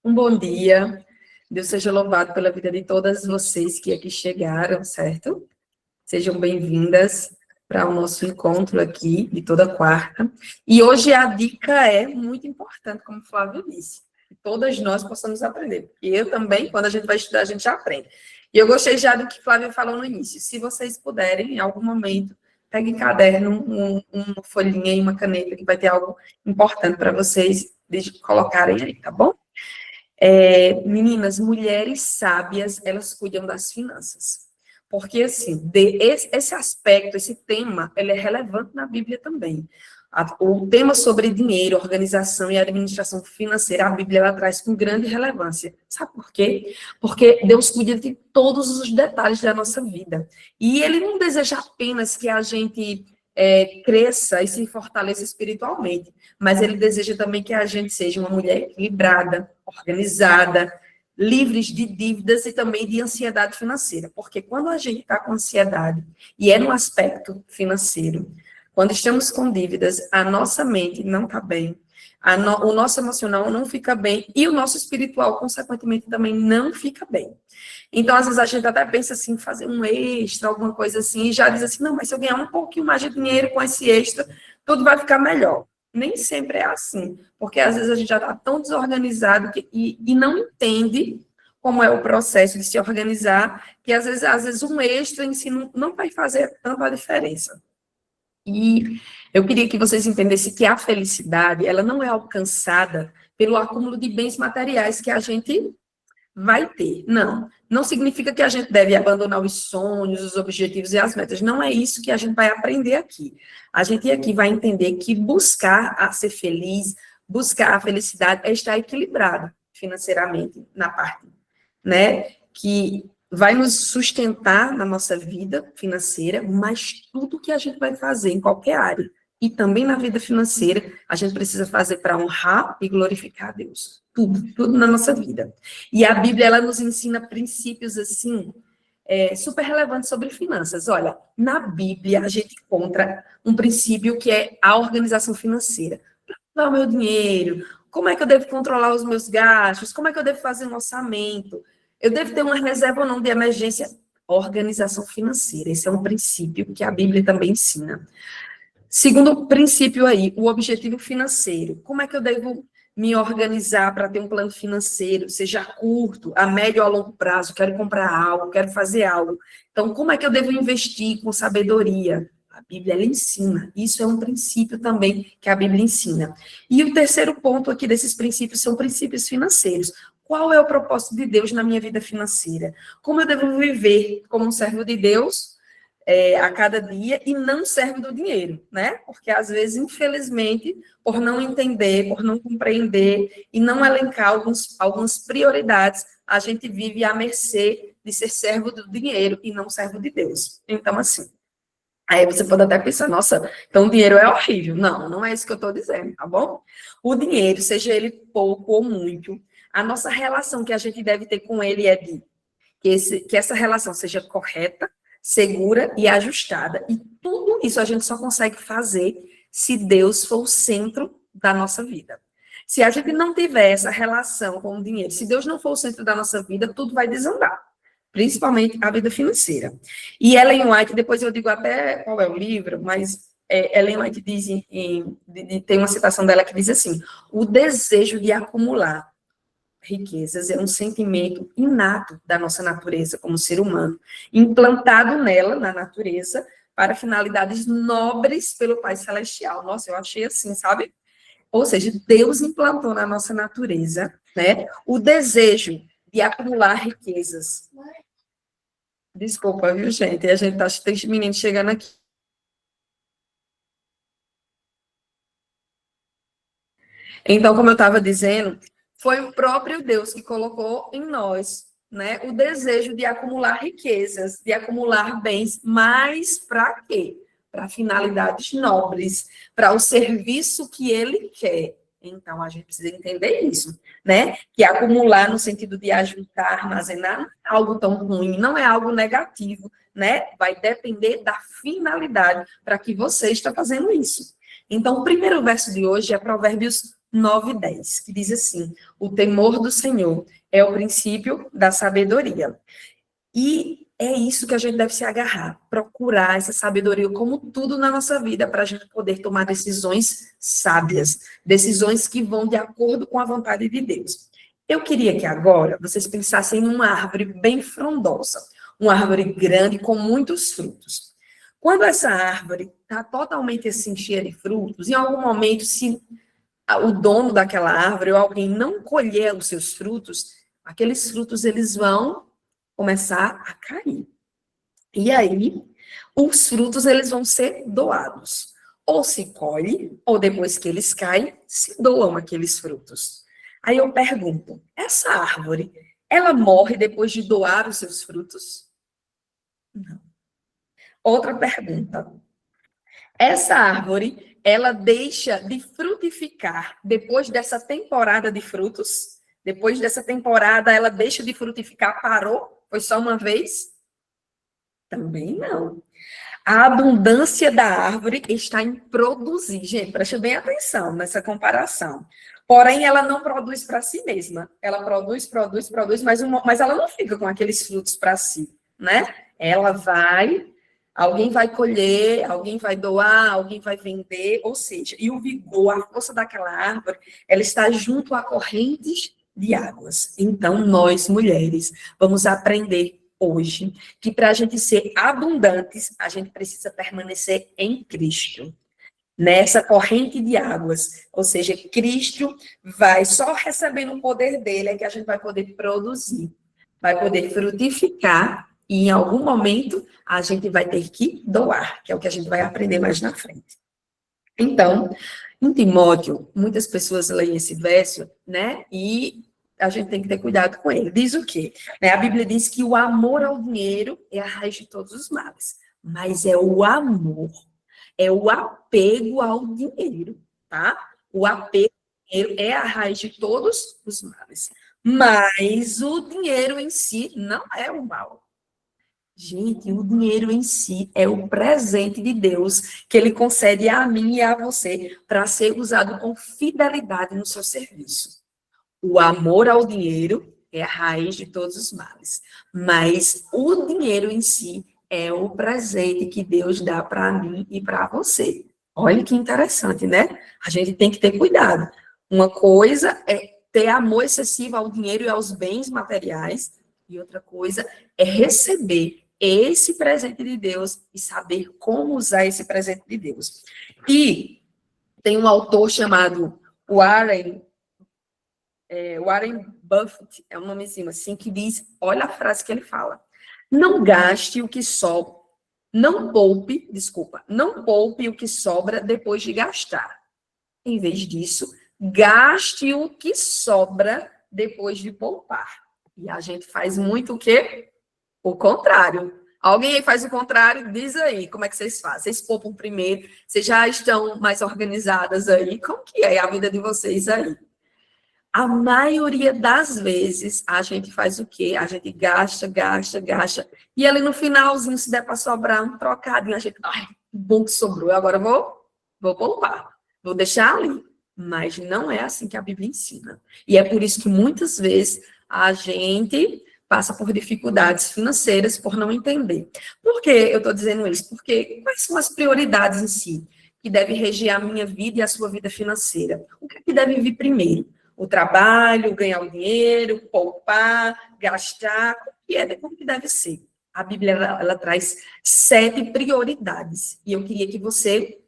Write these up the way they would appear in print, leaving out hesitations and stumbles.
Um bom dia. Deus seja louvado pela vida de todas vocês que aqui chegaram, certo? Sejam bem-vindas para o nosso encontro aqui de toda quarta. E hoje a dica é muito importante, como o Flávio disse, que todas nós possamos aprender. Porque eu também, quando a gente vai estudar, a gente já aprende. E eu gostei já do que o Flávio falou no início. Se vocês puderem, em algum momento, peguem caderno, uma folhinha e uma caneta, que vai ter algo importante para vocês colocarem aí, tá bom? Meninas, mulheres sábias, elas cuidam das finanças. Porque, assim, esse aspecto, esse tema, ele é relevante na Bíblia também. O tema sobre dinheiro, organização e administração financeira, a Bíblia ela traz com grande relevância. Sabe por quê? Porque Deus cuida de todos os detalhes da nossa vida. E Ele não deseja apenas que a gente cresça e se fortaleça espiritualmente, mas Ele deseja também que a gente seja uma mulher equilibrada, organizada, livres de dívidas e também de ansiedade financeira. Porque quando a gente está com ansiedade, e é no aspecto financeiro, quando estamos com dívidas, a nossa mente não está bem, o nosso emocional não fica bem e o nosso espiritual, consequentemente, também não fica bem. Então, às vezes, a gente até pensa assim, fazer um extra, alguma coisa assim, e já diz assim, não, mas se eu ganhar um pouquinho mais de dinheiro com esse extra, tudo vai ficar melhor. Nem sempre é assim, porque às vezes a gente já está tão desorganizado e não entende como é o processo de se organizar, que às vezes um extra em si não vai fazer tanta diferença. E eu queria que vocês entendessem que a felicidade, ela não é alcançada pelo acúmulo de bens materiais que a gente vai ter. Não significa que a gente deve abandonar os sonhos, os objetivos e as metas. Não é isso que a gente vai aprender aqui. A gente aqui vai entender que buscar a ser feliz, buscar a felicidade é estar equilibrado financeiramente na parte, né? Que vai nos sustentar na nossa vida financeira, mas tudo que a gente vai fazer em qualquer área, e também na vida financeira, a gente precisa fazer para honrar e glorificar a Deus. Tudo na nossa vida. E a Bíblia, ela nos ensina princípios, assim, super relevantes sobre finanças. Olha, na Bíblia, a gente encontra um princípio que é a organização financeira. Para o meu dinheiro, como é que eu devo controlar os meus gastos, como é que eu devo fazer um orçamento, eu devo ter uma reserva ou não de emergência, organização financeira. Esse é um princípio que a Bíblia também ensina. Segundo princípio aí, o objetivo financeiro. Como é que eu devo me organizar para ter um plano financeiro, seja a curto, a médio ou a longo prazo? Quero comprar algo, quero fazer algo. Então, como é que eu devo investir com sabedoria? A Bíblia, ela ensina. Isso é um princípio também que a Bíblia ensina. E o terceiro ponto aqui desses princípios são princípios financeiros. Qual é o propósito de Deus na minha vida financeira? Como eu devo viver como um servo de Deus a cada dia e não servo do dinheiro, né? Porque às vezes, infelizmente, por não entender, por não compreender e não elencar algumas prioridades, a gente vive à mercê de ser servo do dinheiro e não servo de Deus. Então, assim, aí você pode até pensar, nossa, então o dinheiro é horrível. Não é isso que eu estou dizendo, tá bom? O dinheiro, seja ele pouco ou muito, a nossa relação que a gente deve ter com ele é de que essa relação seja correta, segura e ajustada. E tudo isso a gente só consegue fazer se Deus for o centro da nossa vida. Se a gente não tiver essa relação com o dinheiro, se Deus não for o centro da nossa vida, tudo vai desandar, principalmente a vida financeira. E Ellen White, depois eu digo até qual é o livro, mas Ellen White diz, tem uma citação dela que diz assim, o desejo de acumular riquezas é um sentimento inato da nossa natureza como ser humano, implantado nela, na natureza, para finalidades nobres pelo Pai Celestial. Nossa, eu achei assim, sabe? Ou seja, Deus implantou na nossa natureza, né, o desejo de acumular riquezas. Desculpa, viu, gente? A gente tá, tem meninos chegando aqui. Então, como eu estava dizendo, foi o próprio Deus que colocou em nós, né, o desejo de acumular riquezas, de acumular bens, mas para quê? Para finalidades nobres, para o serviço que ele quer. Então, a gente precisa entender isso, né? Que acumular no sentido de ajuntar, armazenar, não é algo tão ruim, não é algo negativo, né? Vai depender da finalidade para que você está fazendo isso. Então, o primeiro verso de hoje é Provérbios 9:10, que diz assim: o temor do Senhor é o princípio da sabedoria. E é isso que a gente deve se agarrar, procurar essa sabedoria como tudo na nossa vida, para a gente poder tomar decisões sábias, decisões que vão de acordo com a vontade de Deus. Eu queria que agora vocês pensassem em uma árvore bem frondosa, uma árvore grande com muitos frutos. Quando essa árvore está totalmente assim cheia de frutos, em algum momento, se o dono daquela árvore ou alguém não colher os seus frutos, aqueles frutos eles vão começar a cair. E aí, os frutos eles vão ser doados. Ou se colhe, ou depois que eles caem, se doam aqueles frutos. Aí eu pergunto, essa árvore, ela morre depois de doar os seus frutos? Não. Outra pergunta. Essa árvore, ela deixa de frutificar depois dessa temporada de frutos? Depois dessa temporada, ela deixa de frutificar, parou? Foi só uma vez? Também não. A abundância da árvore está em produzir. Gente, preste bem atenção nessa comparação. Porém, ela não produz para si mesma. Ela produz, mas ela não fica com aqueles frutos para si, né? Ela vai, alguém vai colher, alguém vai doar, alguém vai vender, ou seja, e o vigor, a força daquela árvore, ela está junto a correntes de águas. Então, nós, mulheres, vamos aprender hoje que para a gente ser abundantes, a gente precisa permanecer em Cristo, nessa corrente de águas. Ou seja, Cristo vai só recebendo o poder dele, é que a gente vai poder produzir, vai poder frutificar, e em algum momento a gente vai ter que doar, que é o que a gente vai aprender mais na frente. Então, em Timóteo, muitas pessoas leem esse verso, né, e a gente tem que ter cuidado com ele. Diz o quê? A Bíblia diz que o amor ao dinheiro é a raiz de todos os males. Mas é o amor, é o apego ao dinheiro, tá? O apego ao dinheiro é a raiz de todos os males. Mas o dinheiro em si não é o mal. Gente, o dinheiro em si é o presente de Deus que ele concede a mim e a você para ser usado com fidelidade no seu serviço. O amor ao dinheiro é a raiz de todos os males, mas o dinheiro em si é o presente que Deus dá para mim e para você. Olha que interessante, né? A gente tem que ter cuidado. Uma coisa é ter amor excessivo ao dinheiro e aos bens materiais, e outra coisa é receber esse presente de Deus e saber como usar esse presente de Deus. E tem um autor chamado Warren Buffett, é um nomezinho assim, que diz, olha a frase que ele fala: não gaste o que sobra, não poupe o que sobra depois de gastar. Em vez disso, gaste o que sobra depois de poupar. E a gente faz muito o quê? O contrário. Alguém faz o contrário? Diz aí, como é que vocês fazem? Vocês poupam primeiro? Vocês já estão mais organizadas aí? Como que é a vida de vocês aí? A maioria das vezes, a gente faz o quê? A gente gasta, e ali no finalzinho, se der para sobrar um trocadinho, a gente, ai, bom que sobrou, agora vou poupar, vou deixar ali. Mas não é assim que a Bíblia ensina. E é por isso que muitas vezes a gente passa por dificuldades financeiras por não entender. Por que eu estou dizendo isso? Porque quais são as prioridades em si que devem reger a minha vida e a sua vida financeira? O que deve vir primeiro? O trabalho, ganhar o dinheiro, poupar, gastar, como que deve ser? A Bíblia, ela traz 7 prioridades, e eu queria que você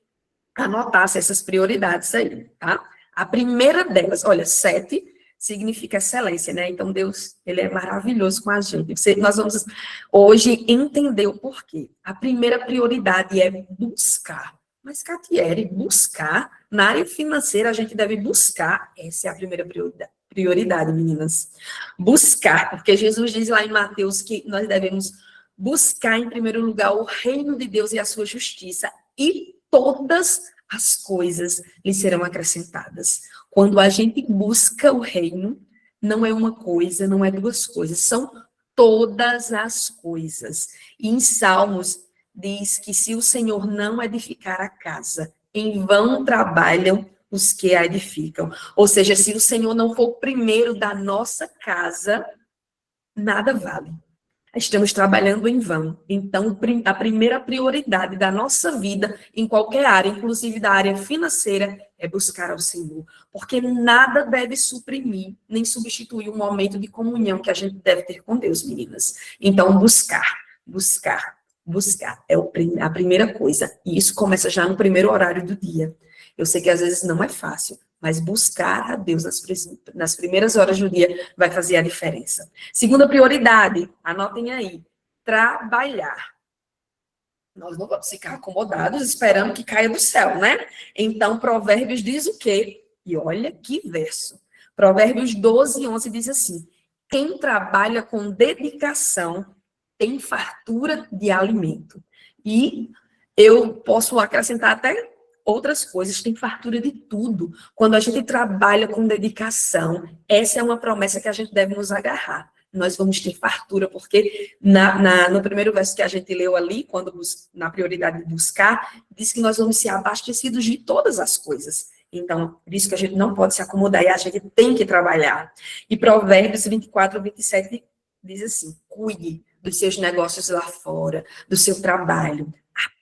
anotasse essas prioridades aí, tá? A primeira delas, olha, 7 significa excelência, né? Então, Deus, ele é maravilhoso com a gente. Nós vamos hoje entender o porquê. A primeira prioridade é buscar. Mas, Catiele, buscar, na área financeira, a gente deve buscar, essa é a primeira prioridade, meninas. Buscar, porque Jesus diz lá em Mateus que nós devemos buscar, em primeiro lugar, o reino de Deus e a sua justiça, e todas as coisas lhe serão acrescentadas. Quando a gente busca o reino, não é uma coisa, não é duas coisas, são todas as coisas. E em Salmos, diz que se o Senhor não edificar a casa, em vão trabalham os que a edificam. Ou seja, se o Senhor não for o primeiro da nossa casa, nada vale. Estamos trabalhando em vão. Então, a primeira prioridade da nossa vida, em qualquer área, inclusive da área financeira, é buscar ao Senhor. Porque nada deve suprimir, nem substituir o momento de comunhão que a gente deve ter com Deus, meninas. Então, buscar. É a primeira coisa. E isso começa já no primeiro horário do dia. Eu sei que às vezes não é fácil, mas buscar a Deus nas primeiras horas do dia vai fazer a diferença. Segunda prioridade, anotem aí, trabalhar. Nós não vamos ficar acomodados esperando que caia do céu, né? Então, Provérbios diz o quê? E olha que verso. Provérbios 12:11 diz assim: quem trabalha com dedicação tem fartura de alimento. E eu posso acrescentar até outras coisas, tem fartura de tudo. Quando a gente trabalha com dedicação, essa é uma promessa que a gente deve nos agarrar. Nós vamos ter fartura, porque no primeiro verso que a gente leu ali, quando na prioridade de buscar, diz que nós vamos ser abastecidos de todas as coisas. Então, por isso que a gente não pode se acomodar e a gente tem que trabalhar. E Provérbios 24:27 diz assim: cuide dos seus negócios lá fora, do seu trabalho,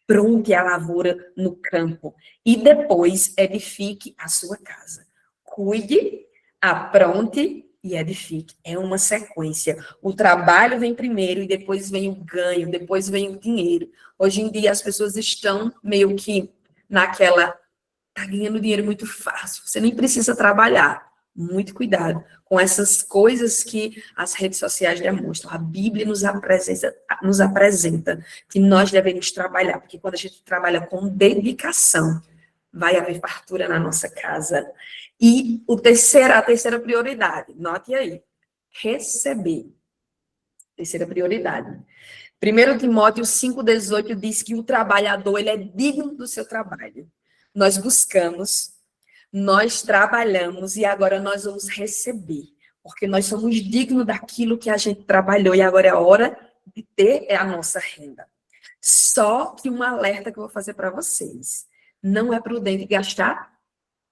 apronte a lavoura no campo e depois edifique a sua casa. Cuide, apronte e edifique. É uma sequência. O trabalho vem primeiro e depois vem o ganho, depois vem o dinheiro. Hoje em dia as pessoas estão meio que naquela, tá ganhando dinheiro muito fácil, você nem precisa trabalhar. Muito cuidado com essas coisas que as redes sociais demonstram. A Bíblia nos apresenta que nós devemos trabalhar, porque quando a gente trabalha com dedicação, vai haver fartura na nossa casa. E a terceira prioridade, note aí, receber. Terceira prioridade. 1 Timóteo 5:18 diz que o trabalhador ele é digno do seu trabalho. Nós buscamos, nós trabalhamos e agora nós vamos receber, porque nós somos dignos daquilo que a gente trabalhou e agora é a hora de ter a nossa renda. Só que um alerta que eu vou fazer para vocês: não é prudente gastar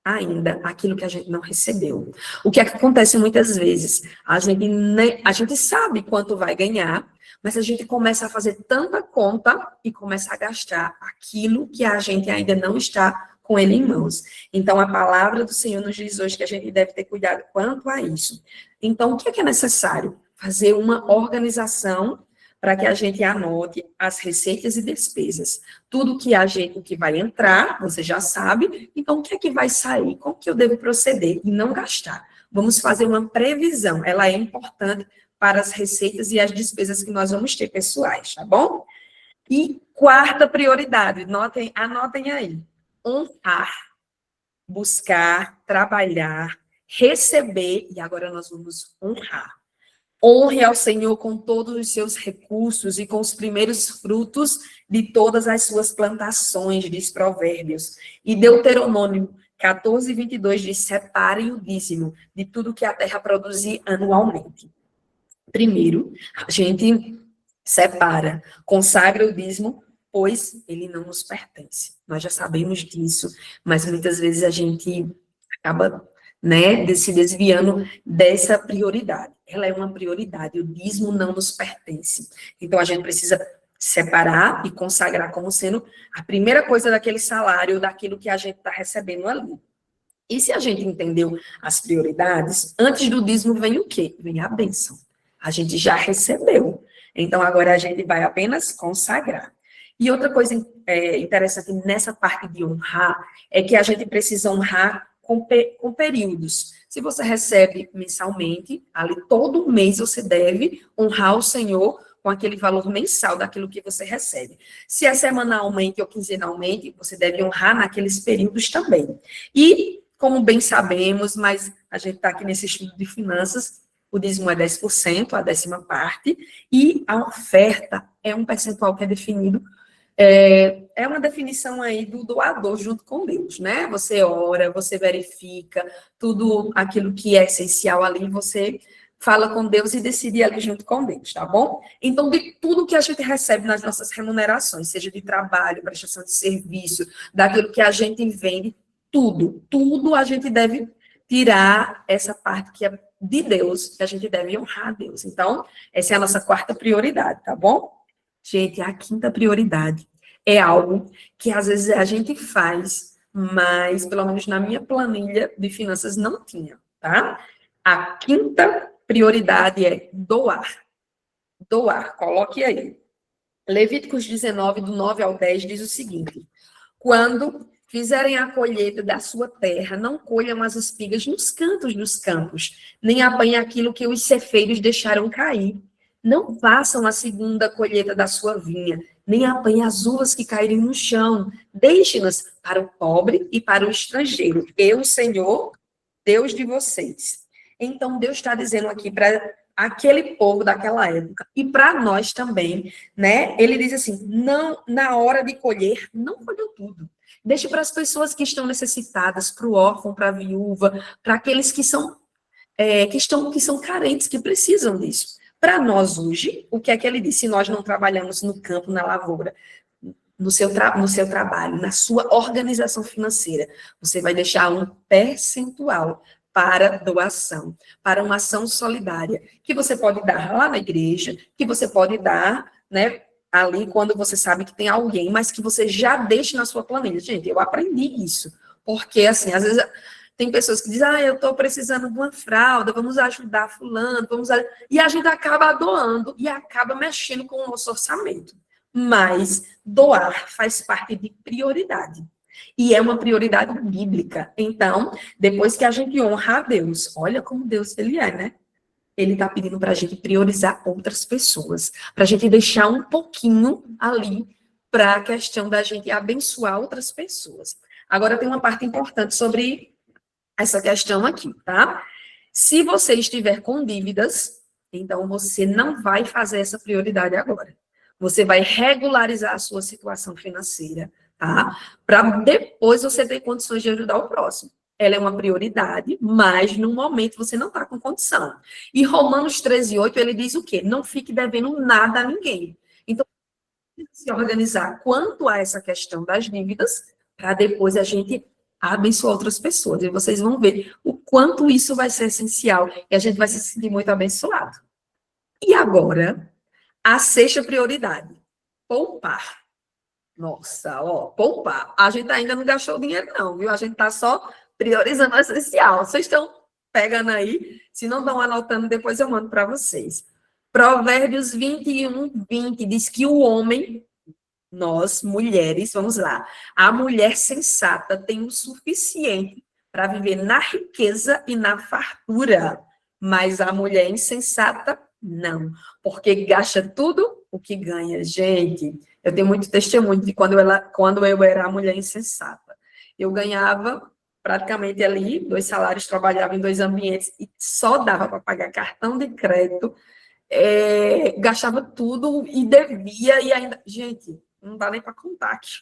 ainda aquilo que a gente não recebeu. O que acontece muitas vezes? A gente sabe quanto vai ganhar, mas a gente começa a fazer tanta conta e começa a gastar aquilo que a gente ainda não está com ele em mãos. Então, a palavra do Senhor nos diz hoje que a gente deve ter cuidado quanto a isso. Então, o que é necessário? Fazer uma organização para que a gente anote as receitas e despesas. Tudo que o que vai entrar, você já sabe, então o que é que vai sair? Como que eu devo proceder e não gastar? Vamos fazer uma previsão, ela é importante para as receitas e as despesas que nós vamos ter pessoais, tá bom? E quarta prioridade, anotem aí, honrar, buscar, trabalhar, receber, e agora nós vamos honrar. Honre ao Senhor com todos os seus recursos e com os primeiros frutos de todas as suas plantações, diz Provérbios. E Deuteronômio 14:22 diz: separem o dízimo de tudo que a terra produzir anualmente. Primeiro, a gente separa, consagra o dízimo, pois ele não nos pertence. Nós já sabemos disso, mas muitas vezes a gente acaba, né, se desviando dessa prioridade. Ela é uma prioridade, o dízimo não nos pertence. Então, a gente precisa separar e consagrar como sendo a primeira coisa daquele salário, daquilo que a gente está recebendo ali. E se a gente entendeu as prioridades, antes do dízimo vem o quê? Vem a bênção. A gente já recebeu. Então, agora a gente vai apenas consagrar. E outra coisa interessante nessa parte de honrar é que a gente precisa honrar com períodos. Se você recebe mensalmente, ali todo mês você deve honrar o Senhor com aquele valor mensal daquilo que você recebe. Se é semanalmente ou quinzenalmente, você deve honrar naqueles períodos também. E, como bem sabemos, mas a gente está aqui nesse estudo de finanças, o dízimo é 10%, a 10ª parte, e a oferta é um percentual que é definido, é uma definição aí do doador junto com Deus, né? Você ora, você verifica tudo aquilo que é essencial ali, você fala com Deus e decide ali junto com Deus, tá bom? Então, de tudo que a gente recebe nas nossas remunerações, seja de trabalho, prestação de serviço, daquilo que a gente vende, tudo a gente deve tirar essa parte que é de Deus, que a gente deve honrar a Deus. Então, essa é a nossa quarta prioridade, tá bom? Gente, a quinta prioridade é algo que às vezes a gente faz, mas pelo menos na minha planilha de finanças não tinha, tá? A quinta prioridade é doar. Doar, coloque aí. Levíticos 19, do 9 ao 10, diz o seguinte: quando fizerem a colheita da sua terra, não colham as espigas nos cantos dos campos, nem apanhem aquilo que os cefeiros deixaram cair. Não façam a segunda colheita da sua vinha, nem apanhem as uvas que caírem no chão. Deixe-nas para o pobre e para o estrangeiro. Eu, Senhor, Deus de vocês. Então, Deus está dizendo aqui para aquele povo daquela época, e para nós também, né? Ele diz assim, não, na hora de colher, não colheu tudo. Deixe para as pessoas que estão necessitadas, para o órfão, para a viúva, para aqueles que são, que são carentes, que precisam disso. Para nós hoje, o que é que ele diz? Se nós não trabalhamos no campo, na lavoura, no seu trabalho, na sua organização financeira, você vai deixar um percentual para doação, para uma ação solidária, que você pode dar lá na igreja, que você pode dar, né, ali quando você sabe que tem alguém, mas que você já deixe na sua planilha. Gente, eu aprendi isso, porque, assim, às vezes tem pessoas que dizem, eu estou precisando de uma fralda, vamos ajudar fulano, e a gente acaba doando e acaba mexendo com o nosso orçamento. Mas doar faz parte de prioridade. E é uma prioridade bíblica. Então, depois que a gente honra a Deus, olha como Deus ele é, né? Ele está pedindo para a gente priorizar outras pessoas, para a gente deixar um pouquinho ali para a questão da gente abençoar outras pessoas. Agora, tem uma parte importante sobre essa questão aqui, tá? Se você estiver com dívidas, então você não vai fazer essa prioridade agora. Você vai regularizar a sua situação financeira, tá? Para depois você ter condições de ajudar o próximo. Ela é uma prioridade, mas no momento você não está com condição. E Romanos 13:8, ele diz o quê? Não fique devendo nada a ninguém. Então, se organizar quanto a essa questão das dívidas, para depois a gente abençoar outras pessoas. E vocês vão ver o quanto isso vai ser essencial e a gente vai se sentir muito abençoado. E agora, a sexta prioridade, poupar. Nossa, poupar. A gente ainda não gastou dinheiro não, viu? A gente está só priorizando o essencial. Vocês estão pegando aí? Se não estão anotando, depois eu mando para vocês. Provérbios 21:20 diz que o homem, nós, mulheres, vamos lá, a mulher sensata tem o suficiente para viver na riqueza e na fartura, mas a mulher insensata, não, porque gasta tudo o que ganha. Gente, eu tenho muito testemunho de quando eu era a mulher insensata. Eu ganhava praticamente ali 2 salários, trabalhava em 2 ambientes e só dava para pagar cartão de crédito, gastava tudo e devia e ainda... Gente, não dá nem para contar que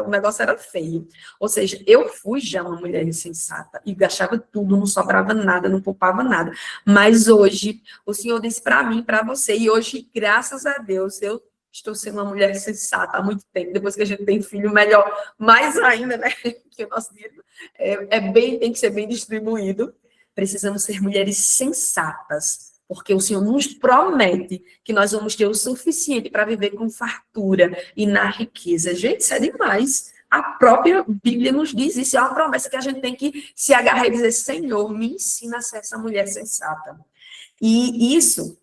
o negócio era feio. Ou seja, eu fui já uma mulher insensata e gastava tudo, não sobrava nada, não poupava nada. Mas hoje, o Senhor disse para mim, para você, e hoje, graças a Deus, eu estou sendo uma mulher sensata há muito tempo. Depois que a gente tem filho, melhor, mais ainda, né? Que o nosso dinheiro tem que ser bem distribuído. Precisamos ser mulheres sensatas, porque o Senhor nos promete que nós vamos ter o suficiente para viver com fartura e na riqueza. Gente, isso é demais. A própria Bíblia nos diz isso, é uma promessa que a gente tem que se agarrar e dizer, Senhor, me ensina a ser essa mulher sensata. E isso,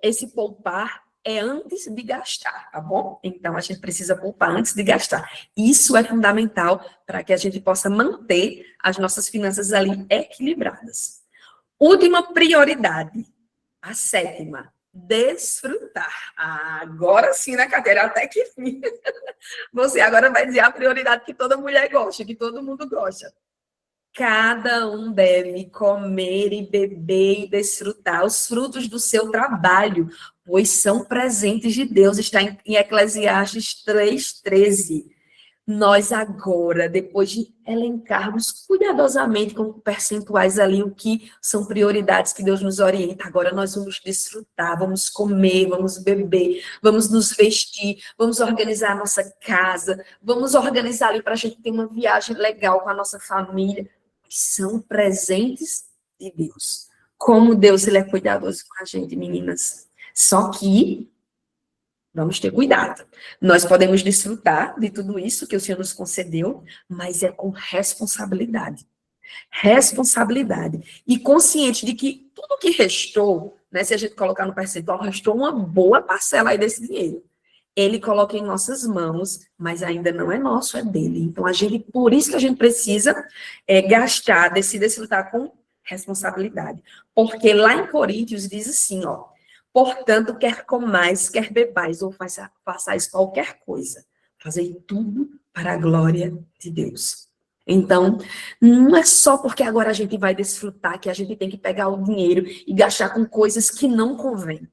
esse poupar, é antes de gastar, tá bom? Então, a gente precisa poupar antes de gastar. Isso é fundamental para que a gente possa manter as nossas finanças ali equilibradas. Última prioridade, a sétima, desfrutar. Agora sim, na cadeira, até que fim. Você agora vai dizer a prioridade que toda mulher gosta, que todo mundo gosta. Cada um deve comer e beber e desfrutar os frutos do seu trabalho, pois são presentes de Deus. Está em Eclesiastes 3:13. nós agora, depois de elencarmos cuidadosamente com percentuais ali, o que são prioridades que Deus nos orienta, agora nós vamos desfrutar, vamos comer, vamos beber, vamos nos vestir, vamos organizar a nossa casa, vamos organizar ali para a gente ter uma viagem legal com a nossa família. São presentes de Deus. Como Deus ele é cuidadoso com a gente, meninas. Só que vamos ter cuidado. Nós podemos desfrutar de tudo isso que o Senhor nos concedeu, mas é com responsabilidade. Responsabilidade. E consciente de que tudo que restou, né, se a gente colocar no percentual, restou uma boa parcela aí desse dinheiro. Ele coloca em nossas mãos, mas ainda não é nosso, é dele. Então, por isso que a gente precisa gastar, desfrutar com responsabilidade. Porque lá em Coríntios diz assim, ó, portanto, quer comais, quer bebais, ou façais qualquer coisa, fazei tudo para a glória de Deus. Então, não é só porque agora a gente vai desfrutar que a gente tem que pegar o dinheiro e gastar com coisas que não convêm.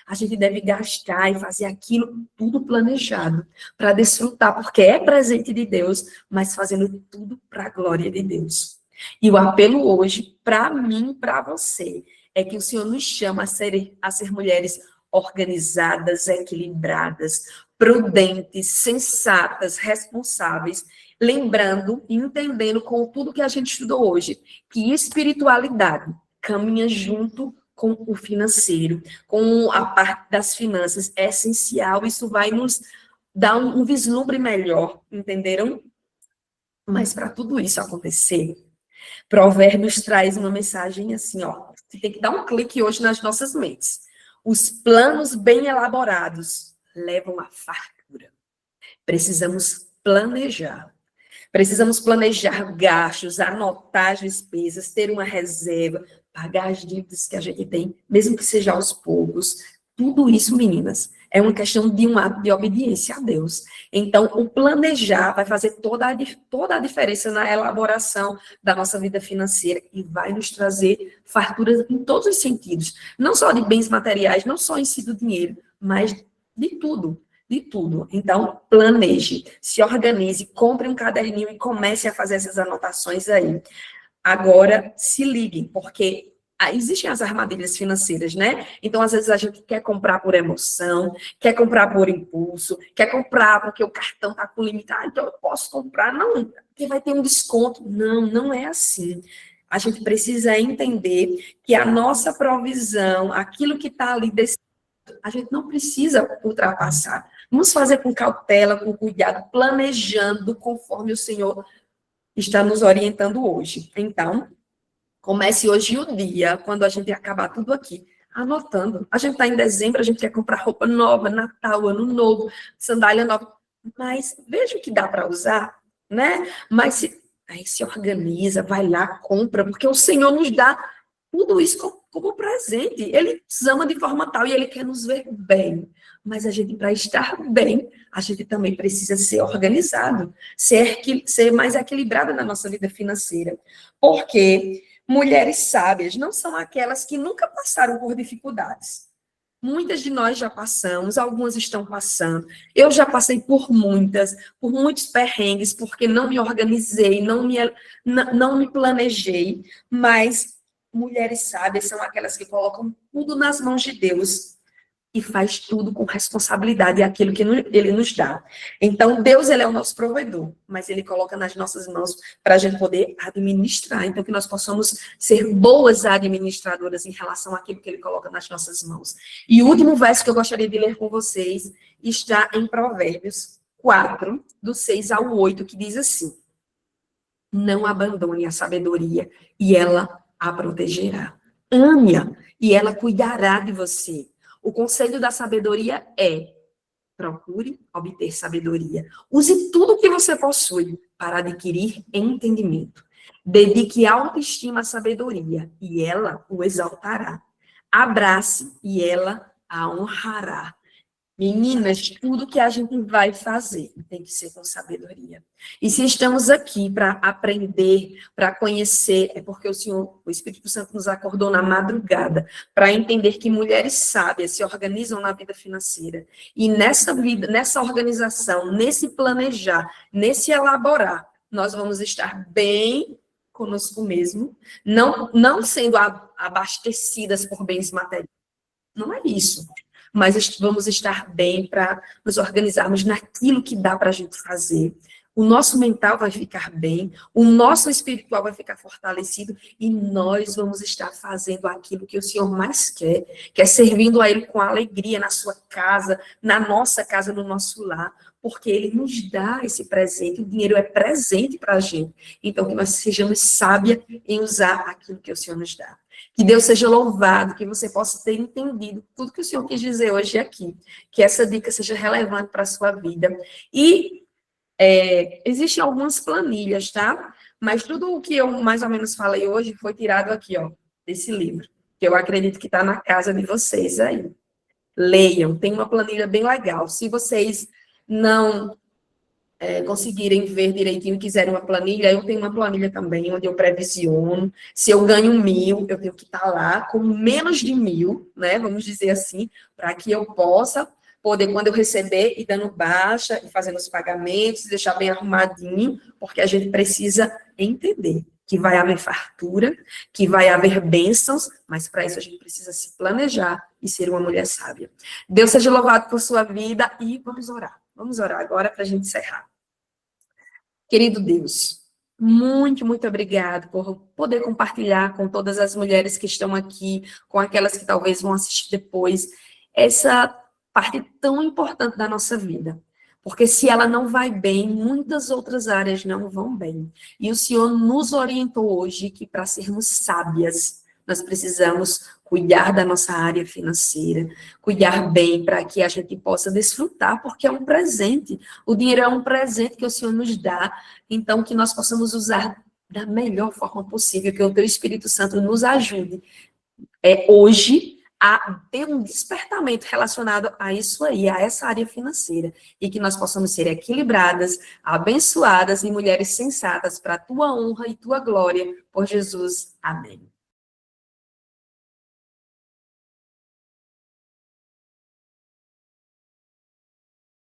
A gente deve gastar e fazer aquilo tudo planejado para desfrutar, porque é presente de Deus, mas fazendo tudo para a glória de Deus. E o apelo hoje, para mim, para você, é que o Senhor nos chama a ser mulheres organizadas, equilibradas, prudentes, sensatas, responsáveis, lembrando e entendendo com tudo que a gente estudou hoje, que espiritualidade caminha junto com o financeiro, com a parte das finanças, é essencial, isso vai nos dar um vislumbre melhor, entenderam? Mas para tudo isso acontecer, Provérbios traz uma mensagem assim, ó, você tem que dar um clique hoje nas nossas mentes. Os planos bem elaborados levam à fartura. Precisamos planejar. Precisamos planejar gastos, anotar as despesas, ter uma reserva, pagar as dívidas que a gente tem, mesmo que seja aos poucos. Tudo isso, meninas, é uma questão de um ato de obediência a Deus. Então, o planejar vai fazer toda a diferença na elaboração da nossa vida financeira e vai nos trazer farturas em todos os sentidos. Não só de bens materiais, não só em si do dinheiro, mas de tudo. De tudo. Então, planeje, se organize, compre um caderninho e comece a fazer essas anotações aí. Agora, se liguem, porque existem as armadilhas financeiras, né? Então, às vezes, a gente quer comprar por emoção, quer comprar por impulso, quer comprar porque o cartão está com limite. Ah, então eu posso comprar. Não, porque vai ter um desconto. Não, não é assim. A gente precisa entender que a nossa provisão, aquilo que está ali a gente não precisa ultrapassar. Vamos fazer com cautela, com cuidado, planejando conforme o Senhor está nos orientando hoje. Então, comece hoje o dia, quando a gente acabar tudo aqui, anotando. A gente está em dezembro, a gente quer comprar roupa nova, Natal, Ano Novo, sandália nova. Mas veja o que dá para usar, né? Mas aí se organiza, vai lá, compra, porque o Senhor nos dá tudo isso como presente. Ele nos ama de forma tal e ele quer nos ver bem. Mas a gente, para estar bem, a gente também precisa ser organizado, ser mais equilibrado na nossa vida financeira. Porque mulheres sábias não são aquelas que nunca passaram por dificuldades. Muitas de nós já passamos, algumas estão passando. Eu já passei por muitos perrengues, porque não me organizei, não me planejei, mas mulheres sábias são aquelas que colocam tudo nas mãos de Deus e faz tudo com responsabilidade, é aquilo que ele nos dá. Então, Deus, ele é o nosso provedor, mas ele coloca nas nossas mãos para a gente poder administrar. Então, que nós possamos ser boas administradoras em relação àquilo que ele coloca nas nossas mãos. E o último verso que eu gostaria de ler com vocês está em Provérbios 4, do 6 ao 8, que diz assim: não abandone a sabedoria e ela a protegerá. Ame-a e ela cuidará de você. O conselho da sabedoria é: procure obter sabedoria. Use tudo que você possui para adquirir entendimento. Dedique autoestima à sabedoria e ela o exaltará. Abrace e ela a honrará. Meninas, tudo que a gente vai fazer tem que ser com sabedoria. E se estamos aqui para aprender, para conhecer, é porque o Senhor, o Espírito Santo nos acordou na madrugada para entender que mulheres sábias se organizam na vida financeira. E nessa vida, nessa organização, nesse planejar, nesse elaborar, nós vamos estar bem conosco mesmo, não sendo abastecidas por bens materiais. Não é isso. Mas vamos estar bem para nos organizarmos naquilo que dá para a gente fazer. O nosso mental vai ficar bem, o nosso espiritual vai ficar fortalecido e nós vamos estar fazendo aquilo que o Senhor mais quer, que é servindo a Ele com alegria na sua casa, na nossa casa, no nosso lar, porque Ele nos dá esse presente, o dinheiro é presente para a gente. Então, que nós sejamos sábias em usar aquilo que o Senhor nos dá. Que Deus seja louvado, que você possa ter entendido tudo que o Senhor quis dizer hoje aqui, que essa dica seja relevante para a sua vida. E existem algumas planilhas, tá? Mas tudo o que eu mais ou menos falei hoje foi tirado aqui, ó, desse livro, que eu acredito que está na casa de vocês aí. Leiam, tem uma planilha bem legal. Se vocês não conseguirem ver direitinho e quiserem uma planilha, eu tenho uma planilha também, onde eu previsiono. Se eu ganho 1.000, eu tenho que estar lá com menos de 1.000, né? Vamos dizer assim, para que eu possa poder, quando eu receber, ir dando baixa e fazendo os pagamentos, deixar bem arrumadinho, porque a gente precisa entender que vai haver fartura, que vai haver bênçãos, mas para isso a gente precisa se planejar e ser uma mulher sábia. Deus seja louvado por sua vida e vamos orar. Vamos orar agora para a gente encerrar. Querido Deus, muito, muito obrigado por poder compartilhar com todas as mulheres que estão aqui, com aquelas que talvez vão assistir depois, essa parte tão importante da nossa vida. Porque se ela não vai bem, muitas outras áreas não vão bem. E o Senhor nos orientou hoje que para sermos sábias, nós precisamos cuidar da nossa área financeira, cuidar bem para que a gente possa desfrutar, porque é um presente. O dinheiro é um presente que o Senhor nos dá, então que nós possamos usar da melhor forma possível, que o Teu Espírito Santo nos ajude hoje a ter um despertamento relacionado a isso aí, a essa área financeira, e que nós possamos ser equilibradas, abençoadas e mulheres sensatas para a Tua honra e Tua glória, por Jesus. Amém.